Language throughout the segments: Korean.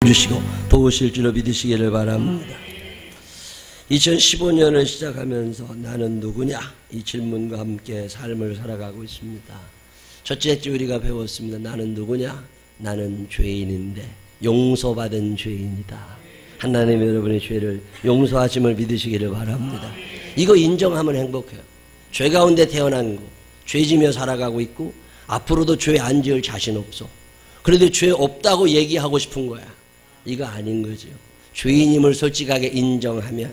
주시고 도우실 줄로 믿으시기를 바랍니다. 2015년을 시작하면서 나는 누구냐? 이 질문과 함께 삶을 살아가고 있습니다. 첫째 주 우리가 배웠습니다. 나는 누구냐? 나는 죄인인데 용서받은 죄인이다. 하나님 여러분의 죄를 용서하심을 믿으시기를 바랍니다. 이거 인정하면 행복해요. 죄 가운데 태어난 거, 죄지며 살아가고 있고 앞으로도 죄 안 지을 자신 없어. 그래도 죄 없다고 얘기하고 싶은 거야. 이거 아닌 거죠. 죄인임을 솔직하게 인정하면,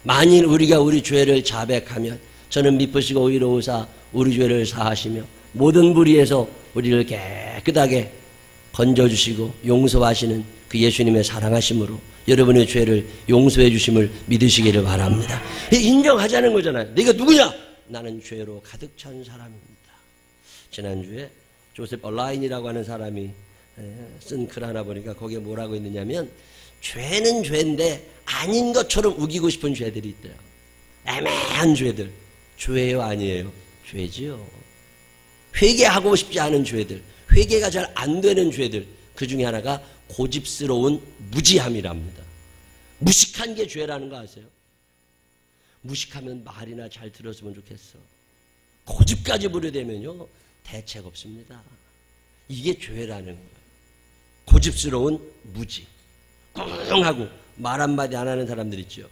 만일 우리가 우리 죄를 자백하면 저는 미쁘시고 의로우사 우리 죄를 사하시며 모든 불의에서 우리를 깨끗하게 건져주시고 용서하시는 그 예수님의 사랑하심으로 여러분의 죄를 용서해 주심을 믿으시기를 바랍니다. 인정하자는 거잖아요. 네가 누구냐? 나는 죄로 가득 찬 사람입니다. 지난주에 조셉 얼라인이라고 하는 사람이 쓴 글 하나 보니까 거기에 뭐라고 있느냐면, 죄는 죄인데 아닌 것처럼 우기고 싶은 죄들이 있대요. 애매한 죄들. 죄예요, 아니에요? 죄지요. 회개하고 싶지 않은 죄들, 회개가 잘 안 되는 죄들, 그 중에 하나가 고집스러운 무지함이랍니다. 무식한 게 죄라는 거 아세요? 무식하면 말이나 잘 들었으면 좋겠어. 고집까지 부려대면요 대책 없습니다. 이게 죄라는 거예요. 고집스러운 무지, 꿍하고 말 한마디 안 하는 사람들 있죠.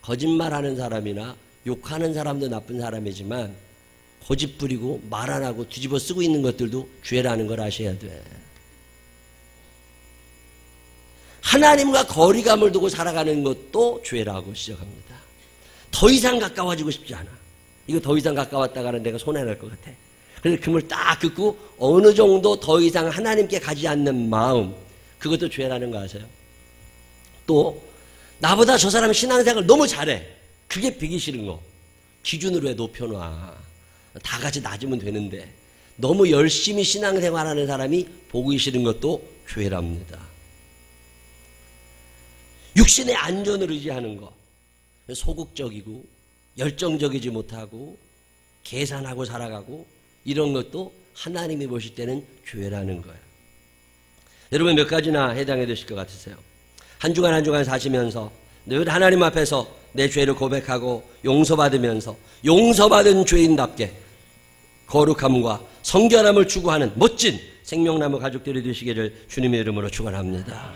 거짓말하는 사람이나 욕하는 사람도 나쁜 사람이지만 고집 부리고 말 안 하고 뒤집어 쓰고 있는 것들도 죄라는 걸 아셔야 돼. 하나님과 거리감을 두고 살아가는 것도 죄라고 시작합니다. 더 이상 가까워지고 싶지 않아. 이거 더 이상 가까웠다가는 내가 손해날 것 같아. 그래서 금을 딱 긋고 어느 정도 더 이상 하나님께 가지 않는 마음, 그것도 죄라는 거 아세요? 또 나보다 저 사람 신앙생활 너무 잘해. 그게 비기 싫은 거. 기준으로 왜 높여놔. 다 같이 낮으면 되는데 너무 열심히 신앙생활하는 사람이 보기 싫은 것도 죄랍니다. 육신의 안전을 의지하는 거, 소극적이고 열정적이지 못하고 계산하고 살아가고 이런 것도 하나님이 보실 때는 죄라는 거예요. 여러분 몇 가지나 해당이 되실 것 같으세요? 한 주간 한 주간 사시면서 늘 하나님 앞에서 내 죄를 고백하고 용서받으면서 용서받은 죄인답게 거룩함과 성결함을 추구하는 멋진 생명나무 가족들이 되시기를 주님의 이름으로 축원합니다.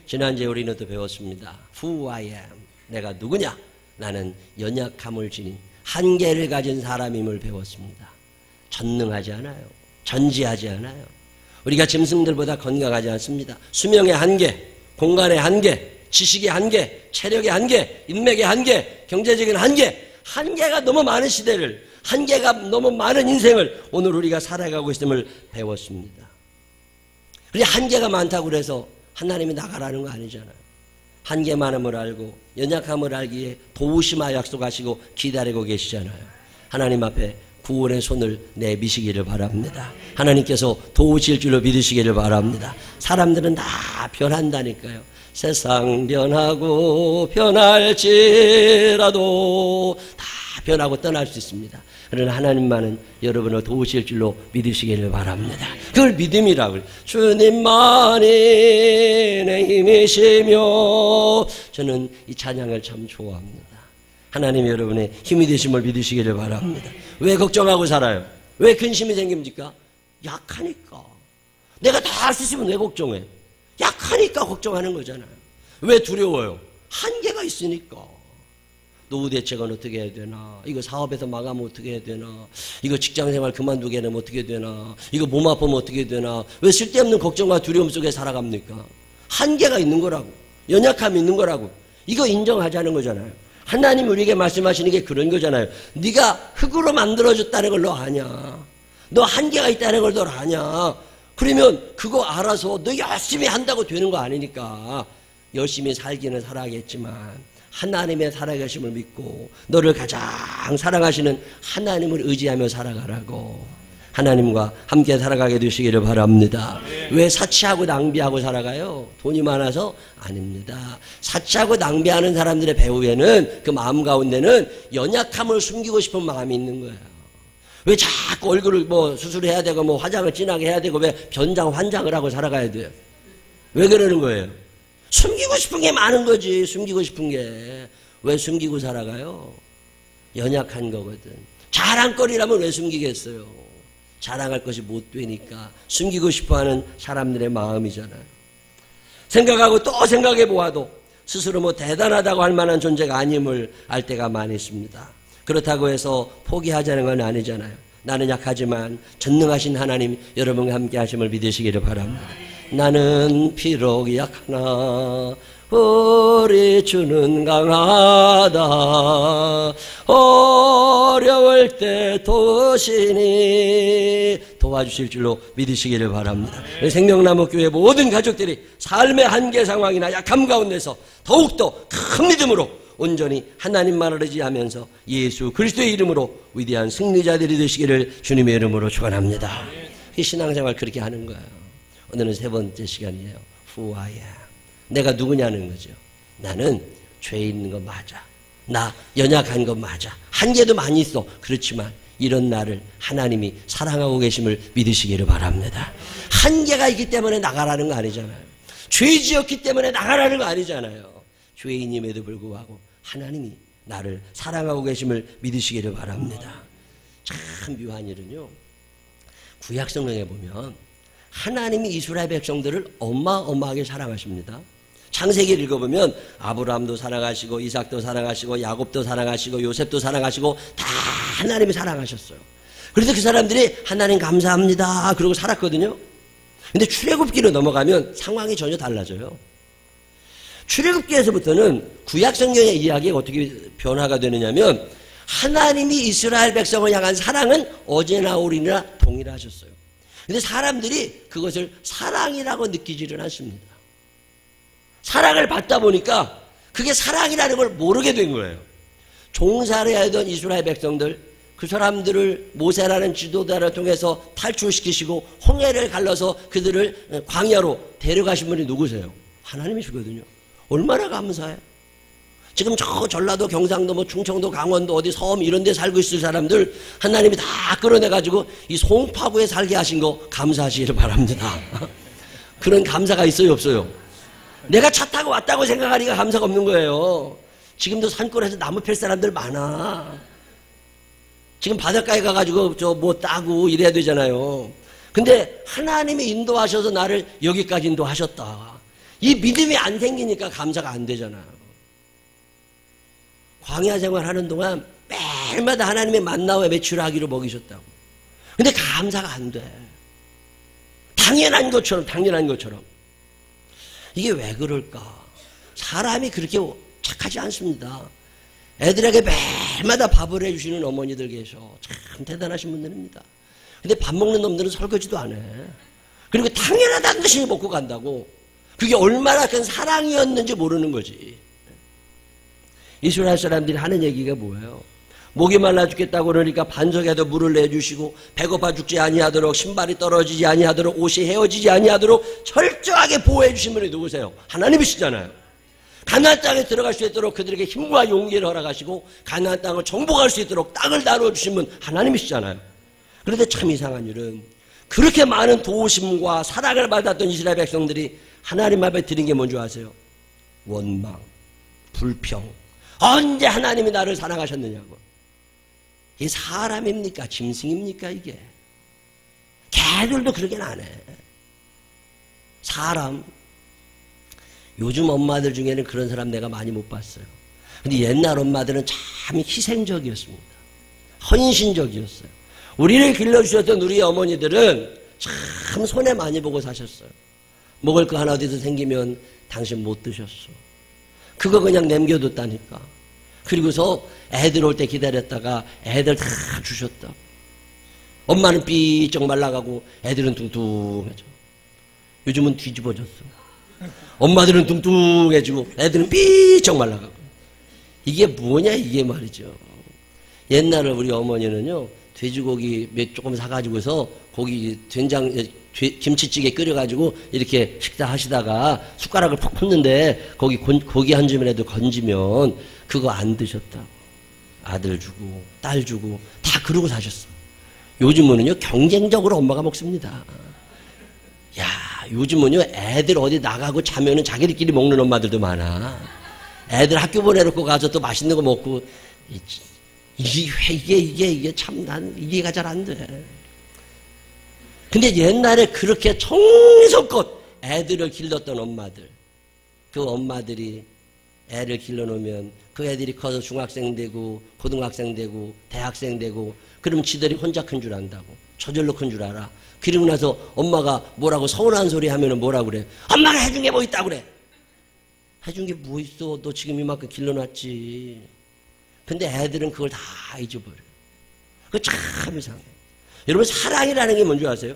지난주에 우리는 또 배웠습니다. Who I am. 내가 누구냐? 나는 연약함을 지닌 한계를 가진 사람임을 배웠습니다. 전능하지 않아요. 전지하지 않아요. 우리가 짐승들보다 건강하지 않습니다. 수명의 한계, 공간의 한계, 지식의 한계, 체력의 한계, 인맥의 한계, 경제적인 한계, 한계가 너무 많은 시대를, 한계가 너무 많은 인생을 오늘 우리가 살아가고 있음을 배웠습니다. 그런데 한계가 많다고 해서 하나님이 나가라는 거 아니잖아요. 한계 많음을 알고 연약함을 알기에 도우심하 약속하시고 기다리고 계시잖아요. 하나님 앞에 구원의 손을 내미시기를 바랍니다. 하나님께서 도우실 줄로 믿으시기를 바랍니다. 사람들은 다 변한다니까요. 세상 변하고 변할지라도 다 변하고 떠날 수 있습니다. 그러나 하나님만은 여러분을 도우실 줄로 믿으시기를 바랍니다. 그걸 믿음이라고 해요. 주님만이 내 힘이시며. 저는 이 찬양을 참 좋아합니다. 하나님 여러분의 힘이 되심을 믿으시기를 바랍니다. 왜 걱정하고 살아요? 왜 근심이 생깁니까? 약하니까. 내가 다 할 수 있으면 왜 걱정해? 약하니까 걱정하는 거잖아요. 왜 두려워요? 한계가 있으니까. 노후 대책은 어떻게 해야 되나? 이거 사업에서 망하면 어떻게 해야 되나? 이거 직장생활 그만두게 되면 어떻게 되나? 이거 몸 아프면 어떻게 되나? 왜 쓸데없는 걱정과 두려움 속에 살아갑니까? 한계가 있는 거라고. 연약함이 있는 거라고. 이거 인정하자는 거잖아요. 하나님 우리에게 말씀하시는 게 그런 거잖아요. 네가 흙으로 만들어졌다는 걸 너 아냐? 너 한계가 있다는 걸 너 아냐? 그러면 그거 알아서 너 열심히 한다고 되는 거 아니니까. 열심히 살기는 살아야겠지만 하나님의 살아계심을 믿고 너를 가장 사랑하시는 하나님을 의지하며 살아가라고. 하나님과 함께 살아가게 되시기를 바랍니다. 왜 사치하고 낭비하고 살아가요? 돈이 많아서? 아닙니다. 사치하고 낭비하는 사람들의 배후에는, 그 마음 가운데는 연약함을 숨기고 싶은 마음이 있는 거예요. 왜 자꾸 얼굴을 뭐 수술해야 되고 뭐 화장을 진하게 해야 되고 왜 변장 환장을 하고 살아가야 돼요? 왜 그러는 거예요? 숨기고 싶은 게 많은 거지. 숨기고 싶은 게. 왜 숨기고 살아가요? 연약한 거거든. 자랑거리라면 왜 숨기겠어요? 자랑할 것이 못 되니까 숨기고 싶어하는 사람들의 마음이잖아요. 생각하고 또 생각해 보아도 스스로 뭐 대단하다고 할 만한 존재가 아님을 알 때가 많이 있습니다. 그렇다고 해서 포기하자는 건 아니잖아요. 나는 약하지만 전능하신 하나님 여러분과 함께 하심을 믿으시기를 바랍니다. 나는 비록 약하나 우리 주는 강하다. 어려울 때 도우시니 도와주실 줄로 믿으시기를 바랍니다. 생명나무 교회 모든 가족들이 삶의 한계 상황이나 약함 가운데서 더욱더 큰 믿음으로 온전히 하나님만을 의지하면서 예수 그리스도의 이름으로 위대한 승리자들이 되시기를 주님의 이름으로 축원합니다. 이 신앙생활 그렇게 하는 거예요. 오늘은 세 번째 시간이에요. Who I am. 내가 누구냐는 거죠. 나는 죄 있는 거 맞아. 나 연약한 거 맞아. 한계도 많이 있어. 그렇지만 이런 나를 하나님이 사랑하고 계심을 믿으시기를 바랍니다. 한계가 있기 때문에 나가라는 거 아니잖아요. 죄 지었기 때문에 나가라는 거 아니잖아요. 죄인임에도 불구하고 하나님이 나를 사랑하고 계심을 믿으시기를 바랍니다. 참 묘한 일은요, 구약 성경에 보면 하나님이 이스라엘 백성들을 어마어마하게 사랑하십니다. 창세기를 읽어보면 아브라함도 사랑하시고 이삭도 사랑하시고 야곱도 사랑하시고 요셉도 사랑하시고 다 하나님이 사랑하셨어요. 그래서 그 사람들이 하나님 감사합니다 그러고 살았거든요. 근데 출애굽기로 넘어가면 상황이 전혀 달라져요. 출애굽기에서부터는 구약 성경의 이야기가 어떻게 변화가 되느냐면 하나님이 이스라엘 백성을 향한 사랑은 어제나 오늘이나 동일하셨어요. 근데 사람들이 그것을 사랑이라고 느끼지를 않습니다. 사랑을 받다 보니까 그게 사랑이라는 걸 모르게 된 거예요. 종살이 하던 이스라엘 백성들, 그 사람들을 모세라는 지도자를 통해서 탈출시키시고 홍해를 갈라서 그들을 광야로 데려가신 분이 누구세요? 하나님이시거든요. 얼마나 감사해. 지금 저 전라도, 경상도, 뭐 충청도, 강원도 어디 섬 이런 데 살고 있을 사람들 하나님이 다 끌어내가지고 이 송파구에 살게 하신 거 감사하시기를 바랍니다. 그런 감사가 있어요, 없어요? 내가 차 타고 왔다고 생각하니까 감사가 없는 거예요. 지금도 산골에서 나무 팰 사람들 많아. 지금 바닷가에 가가지고 저 뭐 따고 이래야 되잖아요. 근데 하나님이 인도하셔서 나를 여기까지 인도하셨다. 이 믿음이 안 생기니까 감사가 안 되잖아요. 광야 생활하는 동안 매일마다 하나님의 만나와 매출하기로 먹이셨다고. 근데 감사가 안 돼. 당연한 것처럼. 이게 왜 그럴까? 사람이 그렇게 착하지 않습니다. 애들에게 매일마다 밥을 해주시는 어머니들 계셔. 참 대단하신 분들입니다. 근데 밥 먹는 놈들은 설거지도 안 해. 그리고 당연하다는 듯이 먹고 간다고. 그게 얼마나 큰 사랑이었는지 모르는 거지. 이스라엘 사람들이 하는 얘기가 뭐예요? 목이 말라 죽겠다고 그러니까 반석에도 물을 내주시고 배고파 죽지 아니하도록 신발이 떨어지지 아니하도록 옷이 헤어지지 아니하도록 철저하게 보호해 주신 분이 누구세요? 하나님이시잖아요. 가나안 땅에 들어갈 수 있도록 그들에게 힘과 용기를 허락하시고 가나안 땅을 정복할 수 있도록 땅을 나누어 주신 분 하나님이시잖아요. 그런데 참 이상한 일은 그렇게 많은 도우심과 사랑을 받았던 이스라엘 백성들이 하나님 앞에 드린 게 뭔지 아세요? 원망, 불평. 언제 하나님이 나를 사랑하셨느냐고. 이게 사람입니까? 짐승입니까? 이게. 개들도 그러긴 안 해. 사람. 요즘 엄마들 중에는 그런 사람 내가 많이 못 봤어요. 근데 옛날 엄마들은 참 희생적이었습니다. 헌신적이었어요. 우리를 길러주셨던 우리 어머니들은 참 손해 많이 보고 사셨어요. 먹을 거 하나 어디서 생기면 당신 못 드셨어. 그거 그냥 남겨뒀다니까. 그리고서 애들 올 때 기다렸다가 애들 다 주셨다. 엄마는 삐쩍 말라가고 애들은 뚱뚱해져. 요즘은 뒤집어졌어. 엄마들은 뚱뚱해지고 애들은 삐쩍 말라가고. 이게 뭐냐 이게 말이죠. 옛날에 우리 어머니는요, 돼지고기 조금 사가지고서 고기 된장 김치찌개 끓여가지고 이렇게 식사하시다가 숟가락을 푹 붓는데 거기 고기 한 점이라도 건지면 그거 안 드셨다고. 아들 주고 딸 주고 다 그러고 사셨어. 요즘은요 경쟁적으로 엄마가 먹습니다. 야, 요즘은요, 애들 어디 나가고 자면은 자기들끼리 먹는 엄마들도 많아. 애들 학교 보내놓고 가서 또 맛있는 거 먹고, 이게 참 난 이해가 잘 안 돼. 근데 옛날에 그렇게 정성껏 애들을 길렀던 엄마들, 그 엄마들이 애를 길러놓으면 그 애들이 커서 중학생 되고 고등학생 되고 대학생 되고 그럼 지들이 혼자 큰 줄 안다고. 저절로 큰 줄 알아. 그리고 나서 엄마가 뭐라고 서운한 소리 하면은 뭐라고 그래. 엄마가 해준 게 뭐 있다고 그래. 해준 게 뭐 있어. 너 지금 이만큼 길러놨지. 근데 애들은 그걸 다 잊어버려. 그거 참 이상해. 여러분, 사랑이라는 게 뭔지 아세요?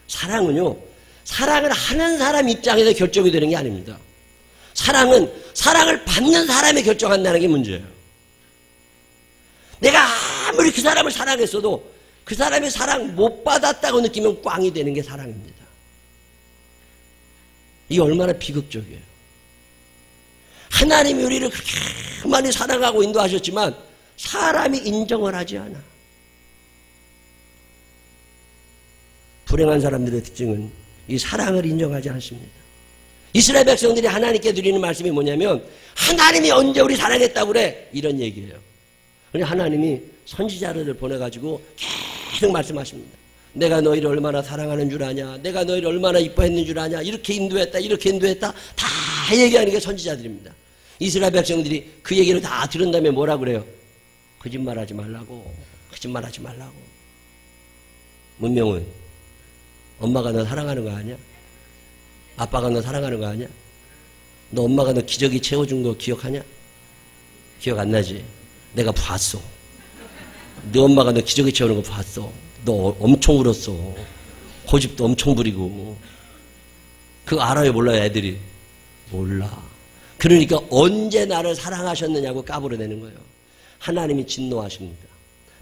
사랑은요, 사랑을 하는 사람 입장에서 결정이 되는 게 아닙니다. 사랑은 사랑을 받는 사람이 결정한다는 게 문제예요. 내가 아무리 그 사람을 사랑했어도 그 사람이 사랑 못 받았다고 느끼면 꽝이 되는 게 사랑입니다. 이게 얼마나 비극적이에요. 하나님이 우리를 그렇게 많이 사랑하고 인도하셨지만 사람이 인정을 하지 않아. 불행한 사람들의 특징은 이 사랑을 인정하지 않습니다. 이스라엘 백성들이 하나님께 드리는 말씀이 뭐냐면 하나님이 언제 우리 사랑했다고 그래? 이런 얘기예요. 그런데 하나님이 선지자를 보내가지고 계속 말씀하십니다. 내가 너희를 얼마나 사랑하는 줄 아냐? 내가 너희를 얼마나 이뻐했는 줄 아냐? 이렇게 인도했다, 이렇게 인도했다. 다 얘기하는 게 선지자들입니다. 이스라엘 백성들이 그 얘기를 다 들은 다음에 뭐라 그래요? 거짓말하지 말라고. 거짓말하지 말라고. 문명은 엄마가 너 사랑하는 거 아니야? 아빠가 너 사랑하는 거 아니야? 너 엄마가 너 기저귀 채워준 거 기억하냐? 기억 안 나지? 내가 봤어. 너 엄마가 너 기저귀 채우는 거 봤어. 너 엄청 울었어. 고집도 엄청 부리고. 그거 알아요, 몰라요, 애들이? 몰라. 그러니까 언제 나를 사랑하셨느냐고 까불어내는 거예요. 하나님이 진노하십니다.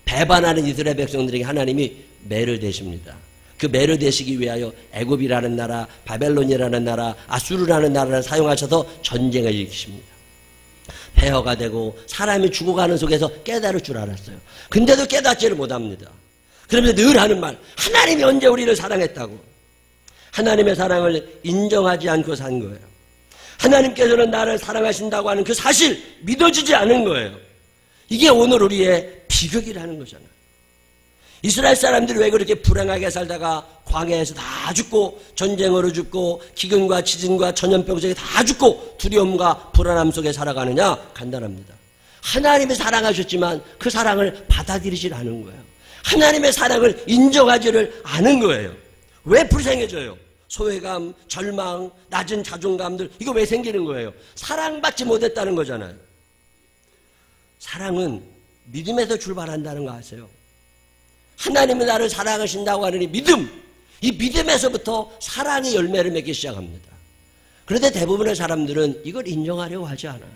배반하는 이스라엘 백성들에게 하나님이 매를 대십니다. 그 매를 대시기 위하여 애굽이라는 나라, 바벨론이라는 나라, 아수르라는 나라를 사용하셔서 전쟁을 일으키십니다. 폐허가 되고 사람이 죽어가는 속에서 깨달을 줄 알았어요. 근데도 깨닫지를 못합니다. 그러면서 늘 하는 말, 하나님이 언제 우리를 사랑했다고. 하나님의 사랑을 인정하지 않고 산 거예요. 하나님께서는 나를 사랑하신다고 하는 그 사실 믿어지지 않은 거예요. 이게 오늘 우리의 비극이라는 거잖아요. 이스라엘 사람들이 왜 그렇게 불행하게 살다가 광야에서 다 죽고 전쟁으로 죽고 기근과 지진과 전염병 속에 다 죽고 두려움과 불안함 속에 살아가느냐? 간단합니다. 하나님이 사랑하셨지만 그 사랑을 받아들이질 않은 거예요. 하나님의 사랑을 인정하지를 않은 거예요. 왜 불쌍해져요? 소외감, 절망, 낮은 자존감들 이거 왜 생기는 거예요? 사랑받지 못했다는 거잖아요. 사랑은 믿음에서 출발한다는 거 아세요? 하나님이 나를 사랑하신다고 하는 이 믿음, 이 믿음에서부터 사랑의 열매를 맺기 시작합니다. 그런데 대부분의 사람들은 이걸 인정하려고 하지 않아요.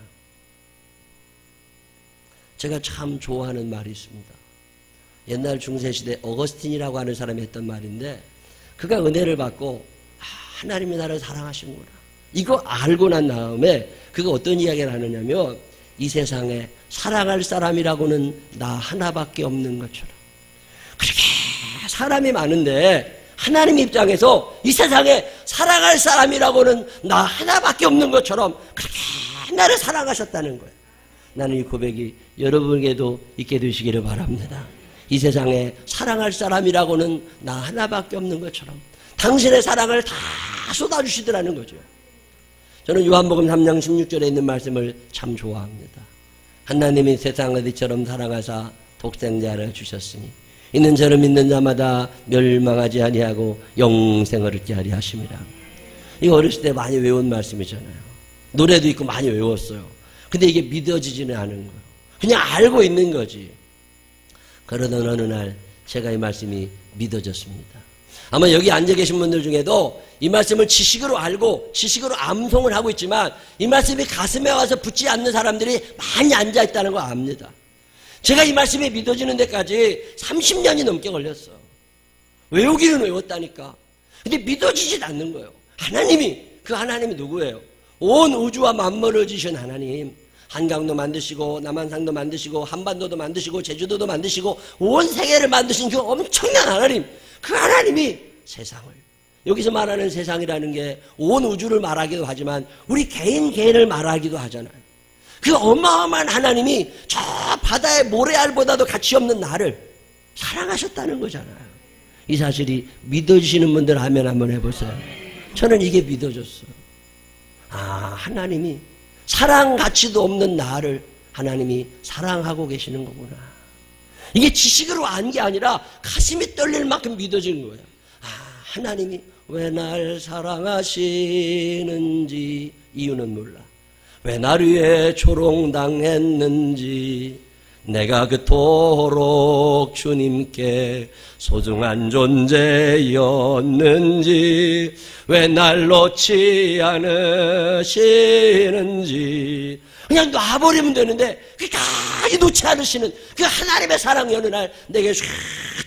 제가 참 좋아하는 말이 있습니다. 옛날 중세시대 어거스틴이라고 하는 사람이 했던 말인데 그가 은혜를 받고 하나님이 나를 사랑하시는구나. 이거 알고 난 다음에 그가 어떤 이야기를 하느냐면 이 세상에 사랑할 사람이라고는 나 하나밖에 없는 것처럼 그렇게 사람이 많은데 하나님 입장에서 이 세상에 사랑할 사람이라고는 나 하나밖에 없는 것처럼 그렇게 나를 사랑하셨다는 거예요. 나는 이 고백이 여러분에게도 있게 되시기를 바랍니다. 이 세상에 사랑할 사람이라고는 나 하나밖에 없는 것처럼 당신의 사랑을 다 쏟아주시더라는 거죠. 저는 요한복음 3장 16절에 있는 말씀을 참 좋아합니다. 하나님이 세상을 이처럼 사랑하사 독생자를 주셨으니 있는 저를 믿는 자마다 멸망하지 아니하고 영생을 얻게 하리 하심이라. 이거 어렸을 때 많이 외운 말씀이잖아요. 노래도 있고 많이 외웠어요. 근데 이게 믿어지지는 않은 거예요. 그냥 알고 있는 거지. 그러던 어느 날 제가 이 말씀이 믿어졌습니다. 아마 여기 앉아 계신 분들 중에도 이 말씀을 지식으로 알고 지식으로 암송을 하고 있지만 이 말씀이 가슴에 와서 붙지 않는 사람들이 많이 앉아 있다는 거 압니다. 제가 이 말씀이 믿어지는 데까지 30년이 넘게 걸렸어. 외우기는 외웠다니까. 근데 믿어지진 않는 거예요. 하나님이, 그 하나님이 누구예요? 온 우주와 만물을 지으신 하나님. 한강도 만드시고 남한산도 만드시고 한반도도 만드시고 제주도도 만드시고 온 세계를 만드신 그 엄청난 하나님. 그 하나님이 세상을 여기서 말하는 세상이라는 게 온 우주를 말하기도 하지만 우리 개인을 말하기도 하잖아요. 그 어마어마한 하나님이 저 바다의 모래알보다도 가치 없는 나를 사랑하셨다는 거잖아요. 이 사실이 믿어지시는 분들 아멘 한번 해보세요. 저는 이게 믿어졌어요. 하나님이 사랑 가치도 없는 나를 하나님이 사랑하고 계시는 거구나. 이게 지식으로 안 게 아니라 가슴이 떨릴 만큼 믿어지는 거예요. 하나님이 왜 날 사랑하시는지 이유는 몰라. 왜 날 위해 조롱당했는지, 내가 그토록 주님께 소중한 존재였는지, 왜 날 놓지 않으시는지, 그냥 놔버리면 되는데 끝까지 놓지 않으시는 그 하나님의 사랑이 어느 날 내게 쫙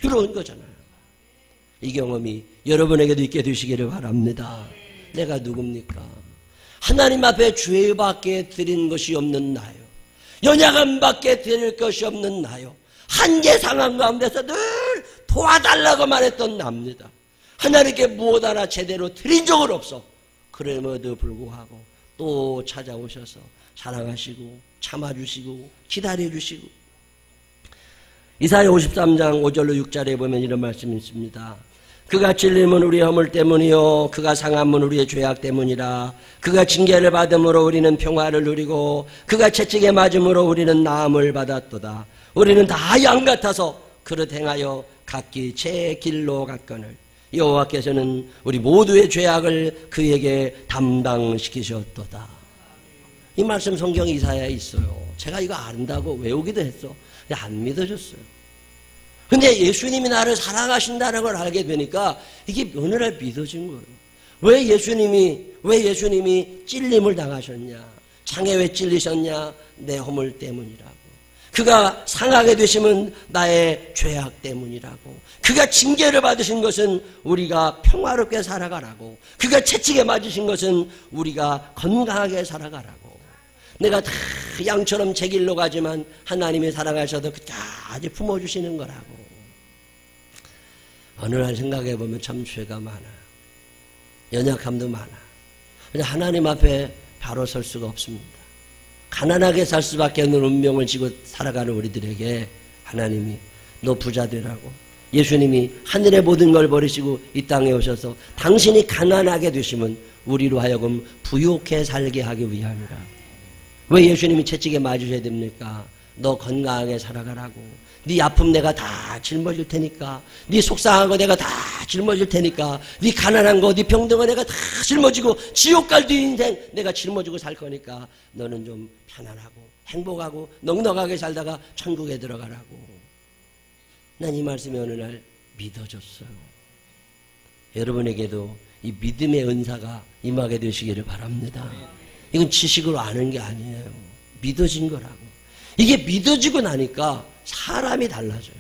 들어온 거잖아요. 이 경험이 여러분에게도 있게 되시기를 바랍니다. 내가 누굽니까? 하나님 앞에 죄밖에 드린 것이 없는 나요. 연약함밖에 드릴 것이 없는 나요. 한계 상황 가운데서 늘 도와달라고만 했던 납니다. 하나님께 무엇 하나 제대로 드린 적은 없어. 그럼에도 불구하고 또 찾아오셔서 사랑하시고 참아주시고 기다려주시고. 이사야 53장 5절로 6절에 보면 이런 말씀이 있습니다. 그가 찔림은 우리의 허물 때문이요 그가 상함은 우리의 죄악 때문이라. 그가 징계를 받음으로 우리는 평화를 누리고 그가 채찍에 맞음으로 우리는 나음을 받았도다. 우리는 다 양 같아서 그릇 행하여 각기 제 길로 갔거늘 여호와께서는 우리 모두의 죄악을 그에게 담당시키셨도다. 이 말씀 성경 이사야에 있어요. 제가 이거 안다고 외우기도 했어. 근데 안 믿어졌어요. 근데 예수님이 나를 사랑하신다는 걸 알게 되니까 이게 어느 날 믿어진 거예요. 왜 예수님이 찔림을 당하셨냐? 장에 왜 찔리셨냐? 내 허물 때문이라고. 그가 상하게 되심은 나의 죄악 때문이라고. 그가 징계를 받으신 것은 우리가 평화롭게 살아가라고. 그가 채찍에 맞으신 것은 우리가 건강하게 살아가라고. 내가 다 양처럼 제 길로 가지만 하나님이 사랑하셔도 끝까지 품어주시는 거라고. 어느 날 생각해보면 참 죄가 많아. 연약함도 많아. 그냥 하나님 앞에 바로 설 수가 없습니다. 가난하게 살 수밖에 없는 운명을 지고 살아가는 우리들에게 하나님이 너 부자 되라고. 예수님이 하늘의 모든 걸 버리시고 이 땅에 오셔서 당신이 가난하게 되시면 우리로 하여금 부욕해 살게 하기 위함이라. 왜 예수님이 채찍에 맞으셔야 됩니까? 너 건강하게 살아가라고. 네 아픔 내가 다 짊어질 테니까. 네 속상한 거 내가 다 짊어질 테니까. 네 가난한 거, 네 병든 거 내가 다 짊어지고 지옥 갈 뒤 인생 내가 짊어지고 살 거니까 너는 좀 편안하고 행복하고 넉넉하게 살다가 천국에 들어가라고. 난 이 말씀이 어느 날 믿어졌어요. 여러분에게도 이 믿음의 은사가 임하게 되시기를 바랍니다. 이건 지식으로 아는 게 아니에요. 믿어진 거라고. 이게 믿어지고 나니까 사람이 달라져요.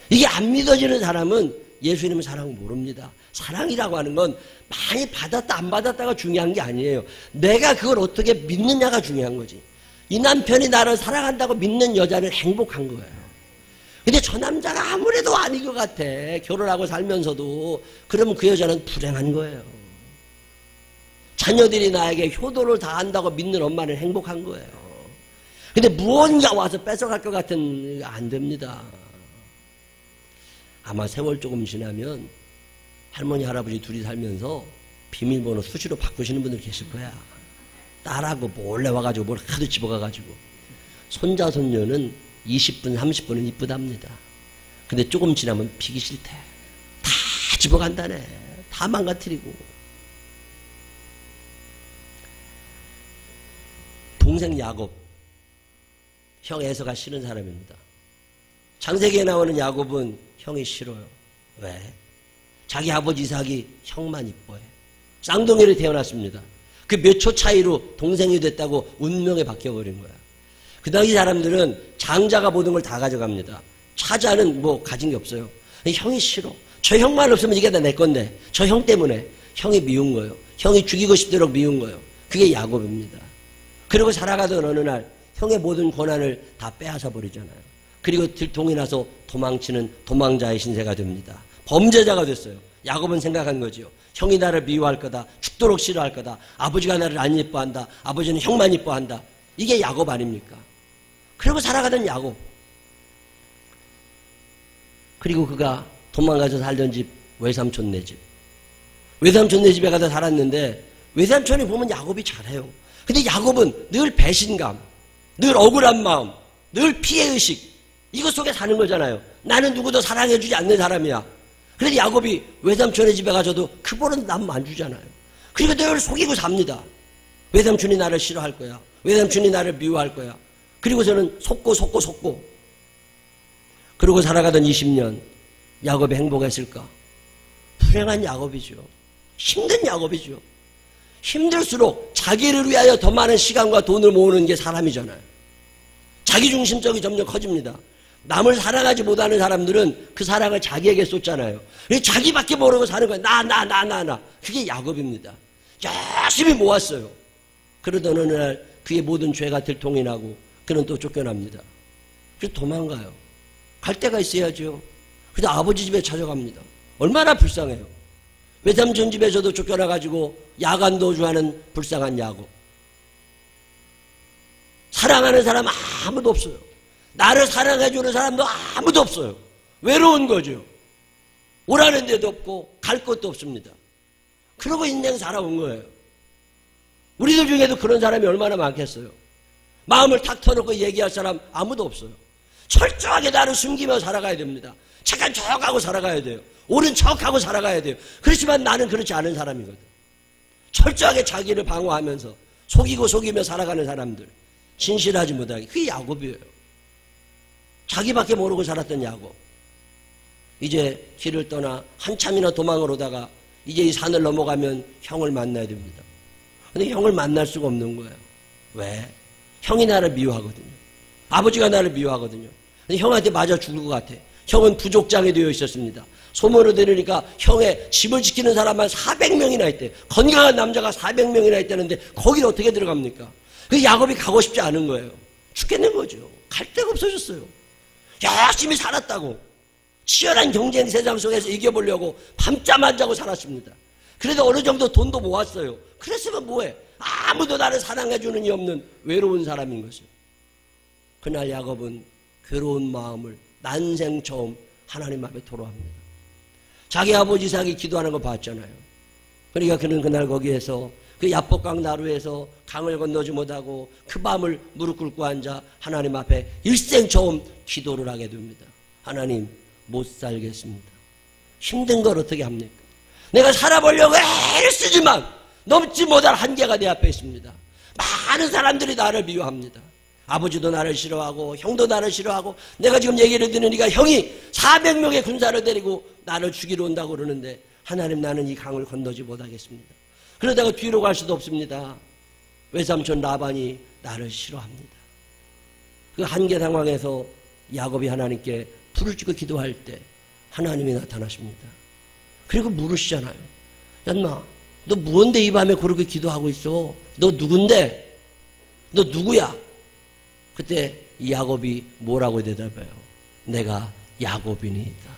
이게 안 믿어지는 사람은 예수님은 사랑 모릅니다. 사랑이라고 하는 건 많이 받았다 안 받았다가 중요한 게 아니에요. 내가 그걸 어떻게 믿느냐가 중요한 거지. 이 남편이 나를 사랑한다고 믿는 여자는 행복한 거예요. 근데 저 남자가 아무래도 아닌 것 같아. 결혼하고 살면서도. 그러면 그 여자는 불행한 거예요. 자녀들이 나에게 효도를 다한다고 믿는 엄마는 행복한 거예요. 근데 무언가 와서 뺏어갈 것 같은 안 됩니다. 아마 세월 조금 지나면 할머니 할아버지 둘이 살면서 비밀번호 수시로 바꾸시는 분들 계실 거야. 딸하고 몰래 와가지고 뭘 하도 집어가가지고. 손자 손녀는 20분 30분은 이쁘답니다. 근데 조금 지나면 피기 싫대. 다 집어간다네. 다 망가뜨리고. 동생 야곱, 형 에서가 싫은 사람입니다. 창세기에 나오는 야곱은 형이 싫어요. 왜? 자기 아버지 이삭이 형만 이뻐해. 쌍둥이를 태어났습니다. 그 몇 초 차이로 동생이 됐다고 운명에 바뀌어버린 거야. 그 당시 사람들은 장자가 모든 걸 다 가져갑니다. 차자는 뭐 가진 게 없어요. 형이 싫어. 저 형만 없으면 이게 다 내 건데 저 형 때문에 형이 미운 거예요. 형이 죽이고 싶도록 미운 거예요. 그게 야곱입니다. 그리고 살아가던 어느 날 형의 모든 권한을 다 빼앗아 버리잖아요. 그리고 들통이 나서 도망치는 도망자의 신세가 됩니다. 범죄자가 됐어요. 야곱은 생각한 거죠. 형이 나를 미워할 거다. 죽도록 싫어할 거다. 아버지가 나를 안 예뻐한다. 아버지는 형만 예뻐한다. 이게 야곱 아닙니까? 그리고 살아가던 야곱. 그리고 그가 도망가서 살던 집, 외삼촌네 집. 외삼촌네 집에 가서 살았는데 외삼촌이 보면 야곱이 잘해요. 근데 야곱은 늘 배신감, 늘 억울한 마음, 늘 피해의식, 이것 속에 사는 거잖아요. 나는 누구도 사랑해주지 않는 사람이야. 그래서 야곱이 외삼촌의 집에 가서도 그보는 남 안 주잖아요. 그리고 늘 속이고 삽니다. 외삼촌이 나를 싫어할 거야. 외삼촌이 나를 미워할 거야. 그리고서는 속고 그러고 살아가던 20년 야곱이 행복했을까? 불행한 야곱이죠. 힘든 야곱이죠. 힘들수록 자기를 위하여 더 많은 시간과 돈을 모으는 게 사람이잖아요. 자기중심적이 점점 커집니다. 남을 사랑하지 못하는 사람들은 그 사랑을 자기에게 쏟잖아요. 자기밖에 모르고 사는 거예요. 나. 그게 야곱입니다. 열심히 모았어요. 그러던 어느 날 그의 모든 죄가 들통이 나고 그는 또 쫓겨납니다. 그래서 도망가요. 갈 데가 있어야죠. 그래서 아버지 집에 찾아갑니다. 얼마나 불쌍해요. 외삼촌 집에서도 쫓겨나가지고 야간 도주하는 불쌍한 야곱. 사랑하는 사람 아무도 없어요. 나를 사랑해주는 사람도 아무도 없어요. 외로운 거죠. 오라는 데도 없고 갈 곳도 없습니다. 그러고 인생 살아온 거예요. 우리들 중에도 그런 사람이 얼마나 많겠어요. 마음을 탁 터놓고 얘기할 사람 아무도 없어요. 철저하게 나를 숨기며 살아가야 됩니다. 착한 척하고 살아가야 돼요. 옳은 척하고 살아가야 돼요. 그렇지만 나는 그렇지 않은 사람이거든. 철저하게 자기를 방어하면서 속이며 살아가는 사람들, 진실하지 못하게. 그게 야곱이에요. 자기밖에 모르고 살았던 야곱. 이제 길을 떠나 한참이나 도망을 오다가 이제 이 산을 넘어가면 형을 만나야 됩니다. 근데 형을 만날 수가 없는 거예요. 왜? 형이 나를 미워하거든요. 아버지가 나를 미워하거든요. 근데 형한테 맞아 죽을 것 같아. 형은 부족장이 되어 있었습니다. 소문을 들으니까 형의 집을 지키는 사람만 400명이나 있대. 건강한 남자가 400명이나 있다는데 거기를 어떻게 들어갑니까? 그 야곱이 가고 싶지 않은 거예요. 죽겠는 거죠. 갈 데가 없어졌어요. 열심히 살았다고. 치열한 경쟁 세상 속에서 이겨보려고 밤잠 안 자고 살았습니다. 그래도 어느 정도 돈도 모았어요. 그랬으면 뭐해? 아무도 나를 사랑해주는 이 없는 외로운 사람인 것을. 그날 야곱은 괴로운 마음을 난생 처음 하나님 앞에 토로합니다. 자기 아버지 이삭이 기도하는 거 봤잖아요. 그러니까 그는 그날 거기에서 그 야복강 나루에서 강을 건너지 못하고 그 밤을 무릎 꿇고 앉아 하나님 앞에 일생 처음 기도를 하게 됩니다. 하나님, 못 살겠습니다. 힘든 걸 어떻게 합니까? 내가 살아보려고 애를 쓰지만 넘지 못할 한계가 내 앞에 있습니다. 많은 사람들이 나를 미워합니다. 아버지도 나를 싫어하고 형도 나를 싫어하고 내가 지금 얘기를 들으니까 형이 400명의 군사를 데리고 나를 죽이러 온다고 그러는데 하나님, 나는 이 강을 건너지 못하겠습니다. 그러다가 뒤로 갈 수도 없습니다. 외삼촌 라반이 나를 싫어합니다. 그 한계 상황에서 야곱이 하나님께 불을 찌고 기도할 때 하나님이 나타나십니다. 그리고 물으시잖아요. 얀마, 너 무언데 이 밤에 그렇게 기도하고 있어? 너 누군데? 너 누구야? 그때 이 야곱이 뭐라고 대답해요? 내가 야곱이니이다.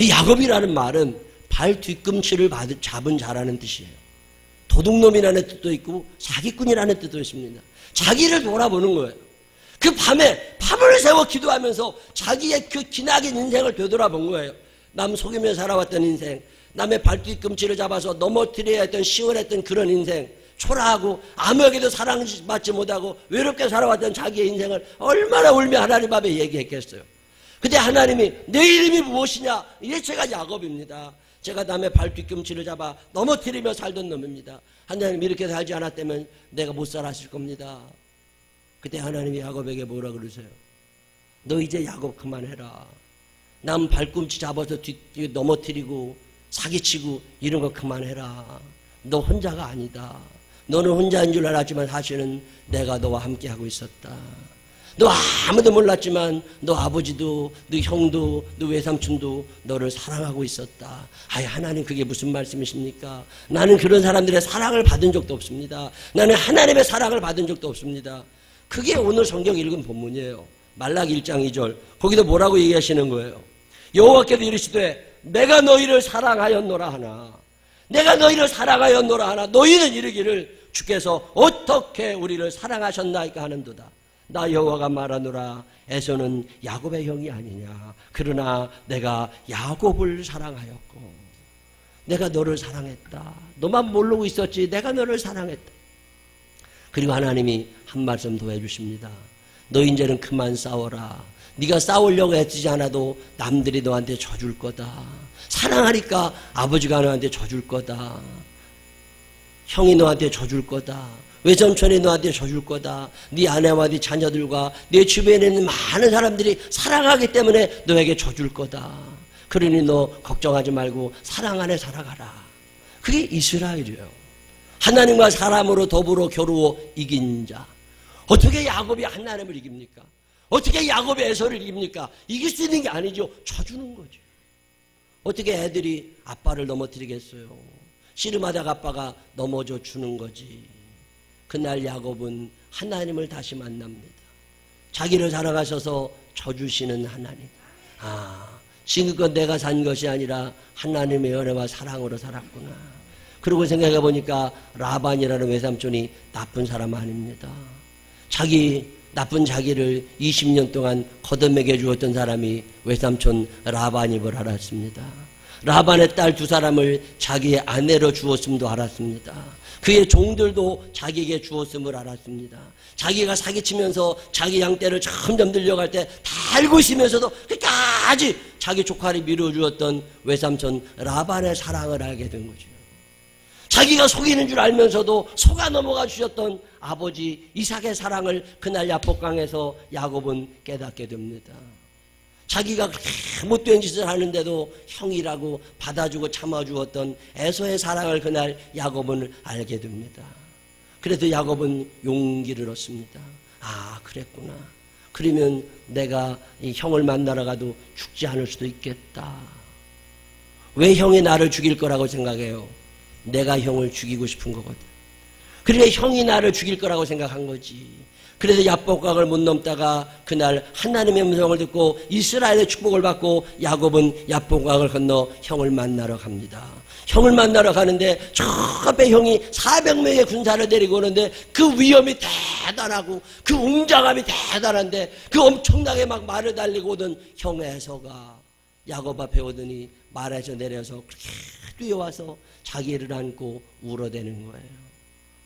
이 야곱이라는 말은 발 뒤꿈치를 잡은 자라는 뜻이에요. 도둑놈이라는 뜻도 있고 사기꾼이라는 뜻도 있습니다. 자기를 돌아보는 거예요. 그 밤에 밤을 새워 기도하면서 자기의 그 기나긴 인생을 되돌아본 거예요. 남 속이며 살아왔던 인생, 남의 발 뒤꿈치를 잡아서 넘어뜨려야 했던 시원했던 그런 인생, 초라하고 아무에게도 사랑받지 못하고 외롭게 살아왔던 자기의 인생을 얼마나 울며 하나님 앞에 얘기했겠어요. 근데 하나님이 내 이름이 무엇이냐? 이게 제가 야곱입니다. 제가 남의 발 뒤꿈치를 잡아 넘어뜨리며 살던 놈입니다. 하나님, 이렇게 살지 않았다면 내가 못 살았을 겁니다. 그때 하나님이 야곱에게 뭐라 그러세요? 너 이제 야곱 그만해라. 남 발꿈치 잡아서 넘어뜨리고 사기치고 이런 거 그만해라. 너 혼자가 아니다. 너는 혼자인 줄 알았지만 사실은 내가 너와 함께하고 있었다. 너 아무도 몰랐지만 너 아버지도 너 형도 너 외삼촌도 너를 사랑하고 있었다. 아이, 하나님, 그게 무슨 말씀이십니까? 나는 그런 사람들의 사랑을 받은 적도 없습니다. 나는 하나님의 사랑을 받은 적도 없습니다. 그게 오늘 성경 읽은 본문이에요. 말라기 1장 2절. 거기도 뭐라고 얘기하시는 거예요? 여호와께서 이르시되 내가 너희를 사랑하였노라 하나, 내가 너희를 사랑하였노라 하나, 너희는 이르기를 주께서 어떻게 우리를 사랑하셨나이까 하는도다. 나 여호와가 말하노라, 에서는 야곱의 형이 아니냐. 그러나 내가 야곱을 사랑하였고 내가 너를 사랑했다. 너만 모르고 있었지 내가 너를 사랑했다. 그리고 하나님이 한 말씀 더 해주십니다. 너 이제는 그만 싸워라. 네가 싸우려고 애쓰지 않아도 남들이 너한테 져줄 거다. 사랑하니까 아버지가 너한테 져줄 거다. 형이 너한테 져줄 거다. 외삼촌이 너한테 져줄 거다. 네 아내와 네 자녀들과 네 주변에 있는 많은 사람들이 사랑하기 때문에 너에게 져줄 거다. 그러니 너 걱정하지 말고 사랑 안에 살아가라. 그게 이스라엘이에요. 하나님과 사람으로 더불어 겨루어 이긴 자. 어떻게 야곱이 하나님을 이깁니까? 어떻게 야곱이 에서를 이깁니까? 이길 수 있는 게 아니죠. 져주는 거죠. 어떻게 애들이 아빠를 넘어뜨리겠어요? 씨름하다가 아빠가 넘어져 주는 거지. 그날 야곱은 하나님을 다시 만납니다. 자기를 사랑하셔서 져주시는 하나님. 지금껏 내가 산 것이 아니라 하나님의 은혜와 사랑으로 살았구나. 그러고 생각해 보니까 라반이라는 외삼촌이 나쁜 사람 아닙니다. 나쁜 자기를 20년 동안 걷어먹여 주었던 사람이 외삼촌 라반임을 알았습니다. 라반의 딸 2사람을 자기의 아내로 주었음도 알았습니다. 그의 종들도 자기에게 주었음을 알았습니다. 자기가 사기치면서 자기 양떼를 점점 늘려갈 때 다 알고 있으면서도 끝까지 자기 조카를 밀어주었던 외삼촌 라반의 사랑을 알게 된 거죠. 자기가 속이는 줄 알면서도 속아 넘어가 주셨던 아버지 이삭의 사랑을 그날 야복강에서 야곱은 깨닫게 됩니다. 자기가 못된 짓을 하는데도 형이라고 받아주고 참아주었던 에서의 사랑을 그날 야곱은 알게 됩니다. 그래서 야곱은 용기를 얻습니다. 그랬구나. 그러면 내가 이 형을 만나러 가도 죽지 않을 수도 있겠다. 왜 형이 나를 죽일 거라고 생각해요? 내가 형을 죽이고 싶은 거거든. 그러니까 형이 나를 죽일 거라고 생각한 거지. 그래서 야복강을 못 넘다가 그날 하나님의 음성을 듣고 이스라엘의 축복을 받고 야곱은 야복강을 건너 형을 만나러 갑니다. 형을 만나러 가는데 저 앞에 형이 400명의 군사를 데리고 오는데 그 위험이 대단하고 그 웅장함이 대단한데 그 엄청나게 막 말을 달리고 오던 형 에서가 야곱 앞에 오더니 말에서 내려서 그렇게 뛰어와서 자기를 안고 울어대는 거예요.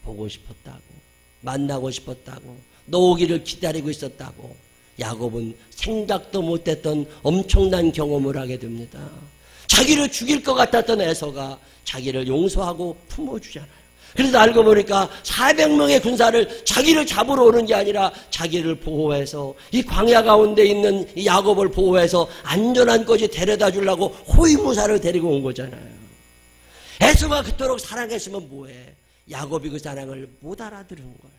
보고 싶었다고, 만나고 싶었다고, 너 오기를 기다리고 있었다고. 야곱은 생각도 못했던 엄청난 경험을 하게 됩니다. 자기를 죽일 것 같았던 에서가 자기를 용서하고 품어주잖아요. 그래서 알고 보니까 400명의 군사를 자기를 잡으러 오는 게 아니라 자기를 보호해서 이 광야 가운데 있는 이 야곱을 보호해서 안전한 곳에 데려다 주려고 호위무사를 데리고 온 거잖아요. 에서가 그토록 사랑했으면 뭐해? 야곱이 그 사랑을 못 알아들은 거예요.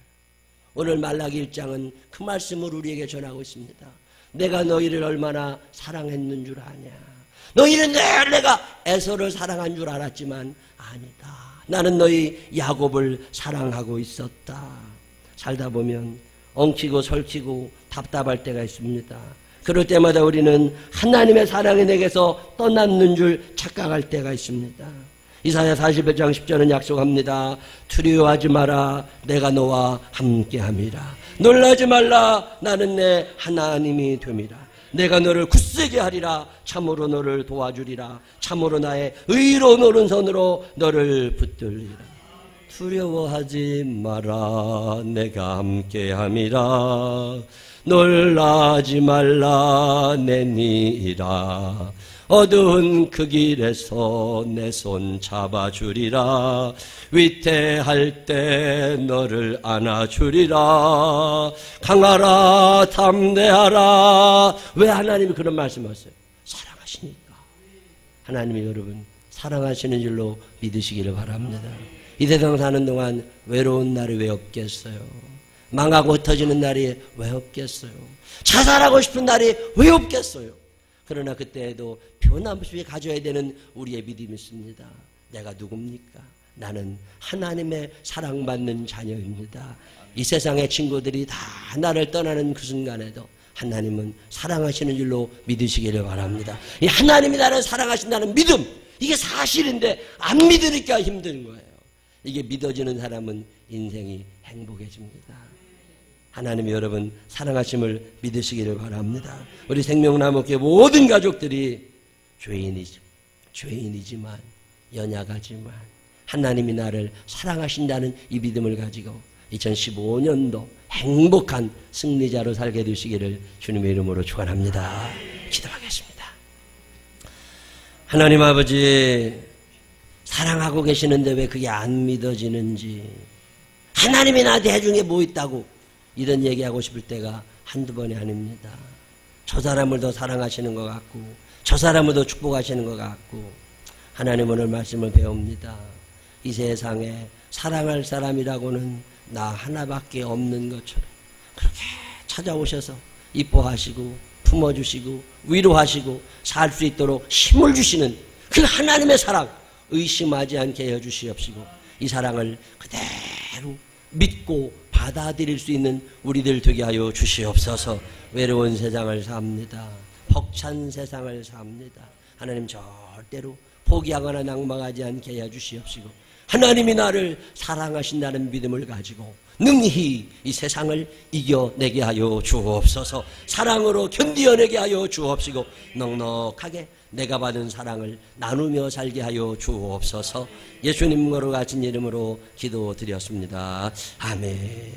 오늘 말라기 1장은 그 말씀을 우리에게 전하고 있습니다. 내가 너희를 얼마나 사랑했는 줄 아냐? 너희는 내가 에서를 사랑한 줄 알았지만 아니다. 나는 너희 야곱을 사랑하고 있었다. 살다 보면 엉키고 설키고 답답할 때가 있습니다. 그럴 때마다 우리는 하나님의 사랑이 내게서 떠났는 줄 착각할 때가 있습니다. 이사야 41장 10절은 약속합니다. 두려워하지 마라. 내가 너와 함께함이라. 놀라지 말라. 나는 내 하나님이 됨이라. 내가 너를 굳세게 하리라. 참으로 너를 도와주리라. 참으로 나의 의로운 오른손으로 너를 붙들리라. 두려워하지 마라. 내가 함께함이라. 놀라지 말라. 내니라. 어두운 그 길에서 내 손 잡아주리라. 위태할 때 너를 안아주리라. 강하라 담대하라. 왜 하나님이 그런 말씀하세요? 사랑하시니까. 하나님이 여러분 사랑하시는 줄로 믿으시기를 바랍니다. 이 세상 사는 동안 외로운 날이 왜 없겠어요? 망하고 흩어지는 날이 왜 없겠어요? 자살하고 싶은 날이 왜 없겠어요? 그러나 그때에도 변함없이 가져야 되는 우리의 믿음이 있습니다. 내가 누굽니까? 나는 하나님의 사랑받는 자녀입니다. 이 세상의 친구들이 다 나를 떠나는 그 순간에도 하나님은 사랑하시는 줄로 믿으시기를 바랍니다. 이 하나님이 나를 사랑하신다는 믿음, 이게 사실인데 안 믿으니까 힘든 거예요. 이게 믿어지는 사람은 인생이 행복해집니다. 하나님이 여러분 사랑하심을 믿으시기를 바랍니다. 우리 생명나무교회 모든 가족들이 죄인이지만 연약하지만 하나님이 나를 사랑하신다는 이 믿음을 가지고 2015년도 행복한 승리자로 살게 되시기를 주님의 이름으로 축원합니다. 기도하겠습니다. 하나님 아버지, 사랑하고 계시는데 왜 그게 안 믿어지는지, 하나님이 나한테 해준 게 뭐 있다고 이런 얘기하고 싶을 때가 한두 번이 아닙니다. 저 사람을 더 사랑하시는 것 같고 저 사람을 더 축복하시는 것 같고, 하나님 오늘 말씀을 배웁니다. 이 세상에 사랑할 사람이라고는 나 하나밖에 없는 것처럼 그렇게 찾아오셔서 이뻐하시고 품어주시고 위로하시고 살 수 있도록 힘을 주시는 그 하나님의 사랑 의심하지 않게 해주시옵시고, 이 사랑을 그대로 믿고 받아들일 수 있는 우리들 되게 하여 주시옵소서. 외로운 세상을 삽니다. 벅찬 세상을 삽니다. 하나님 절대로 포기하거나 낭망하지 않게 해주시옵시고, 하나님이 나를 사랑하신다는 믿음을 가지고 능히 이 세상을 이겨내게 하여 주옵소서. 사랑으로 견디어내게 하여 주옵시고, 넉넉하게 내가 받은 사랑을 나누며 살게 하여 주옵소서. 예수님 거룩하신 이름으로 기도드렸습니다. 아멘.